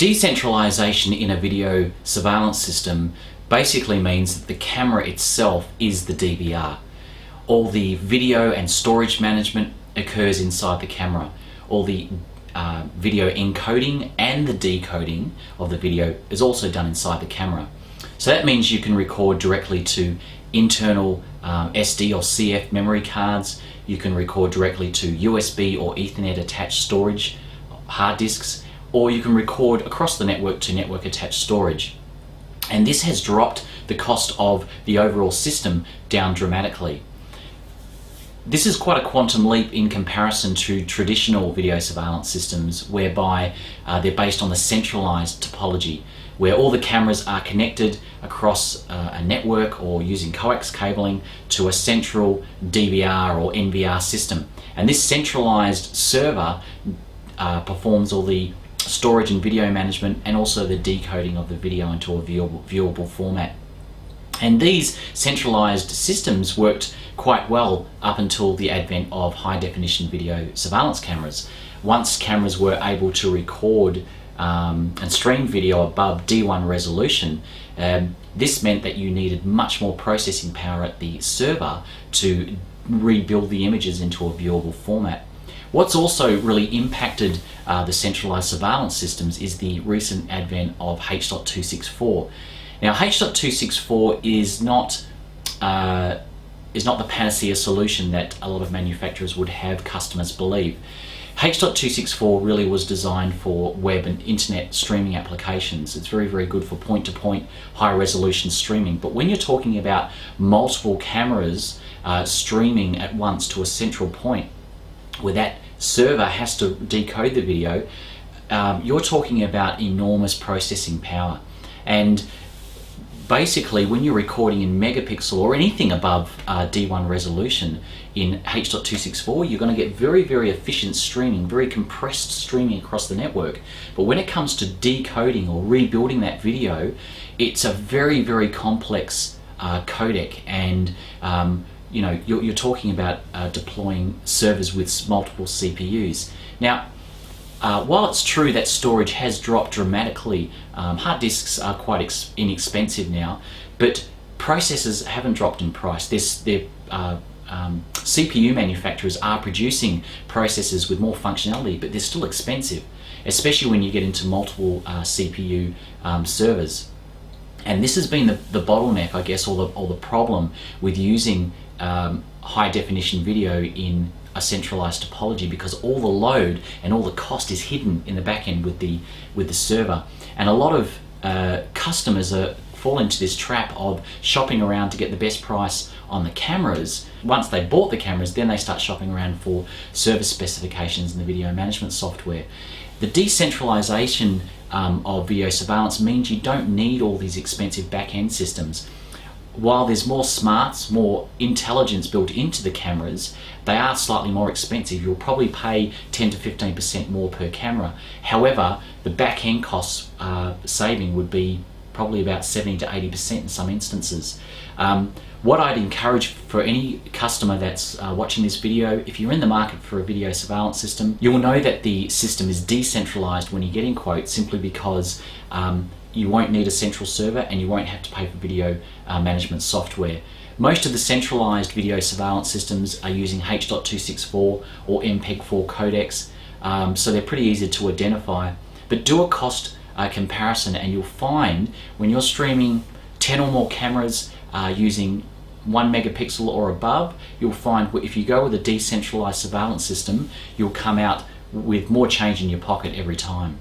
Decentralization in a video surveillance system basically means that the camera itself is the DVR. All the video and storage management occurs inside the camera. All the video encoding and the decoding of the video is also done inside the camera. So that means you can record directly to internal SD or CF memory cards. You can record directly to USB or Ethernet attached storage hard disks, or you can record across the network to network attached storage. And this has dropped the cost of the overall system down dramatically. This is quite a quantum leap in comparison to traditional video surveillance systems, whereby they're based on the centralized topology, where all the cameras are connected across a network or using coax cabling to a central DVR or NVR system. And this centralized server performs all the storage and video management and also the decoding of the video into a viewable format. And these centralized systems worked quite well up until the advent of high definition video surveillance cameras. Once cameras were able to record and stream video above D1 resolution, this meant that you needed much more processing power at the server to rebuild the images into a viewable format. What's also really impacted the centralized surveillance systems is the recent advent of H.264. Now, H.264 is not the panacea solution that a lot of manufacturers would have customers believe. H.264 really was designed for web and internet streaming applications. It's very, very good for point-to-point, high-resolution streaming. But when you're talking about multiple cameras streaming at once to a central point, where that server has to decode the video, you're talking about enormous processing power. And basically, when you're recording in megapixel or anything above D1 resolution in H.264, you're going to get very, very efficient streaming, very compressed streaming across the network. But when it comes to decoding or rebuilding that video, it's a very, very complex codec, and you're talking about deploying servers with multiple CPUs. Now, while it's true that storage has dropped dramatically, hard disks are quite inexpensive now, but processors haven't dropped in price. CPU manufacturers are producing processors with more functionality, but they're still expensive, especially when you get into multiple CPU servers. And this has been the bottleneck, I guess, or the problem with using high definition video in a centralized topology, because all the load and all the cost is hidden in the back end with the server. And a lot of customers fall into this trap of shopping around to get the best price on the cameras. Once they bought the cameras, then they start shopping around for service specifications and the video management software. The decentralization of video surveillance means you don't need all these expensive back-end systems. While there's more smarts, more intelligence built into the cameras, they are slightly more expensive. You'll probably pay 10 to 15% more per camera. However, the back-end costs saving would be probably about 70 to 80% in some instances. What I'd encourage for any customer that's watching this video, if you're in the market for a video surveillance system, you'll know that the system is decentralized when you get in quotes, simply because you won't need a central server and you won't have to pay for video management software. Most of the centralized video surveillance systems are using H.264 or MPEG-4 codecs, so they're pretty easy to identify. But do a cost comparison, and you'll find when you're streaming 10 or more cameras using 1 megapixel or above, you'll find if you go with a decentralized surveillance system, you'll come out with more change in your pocket every time.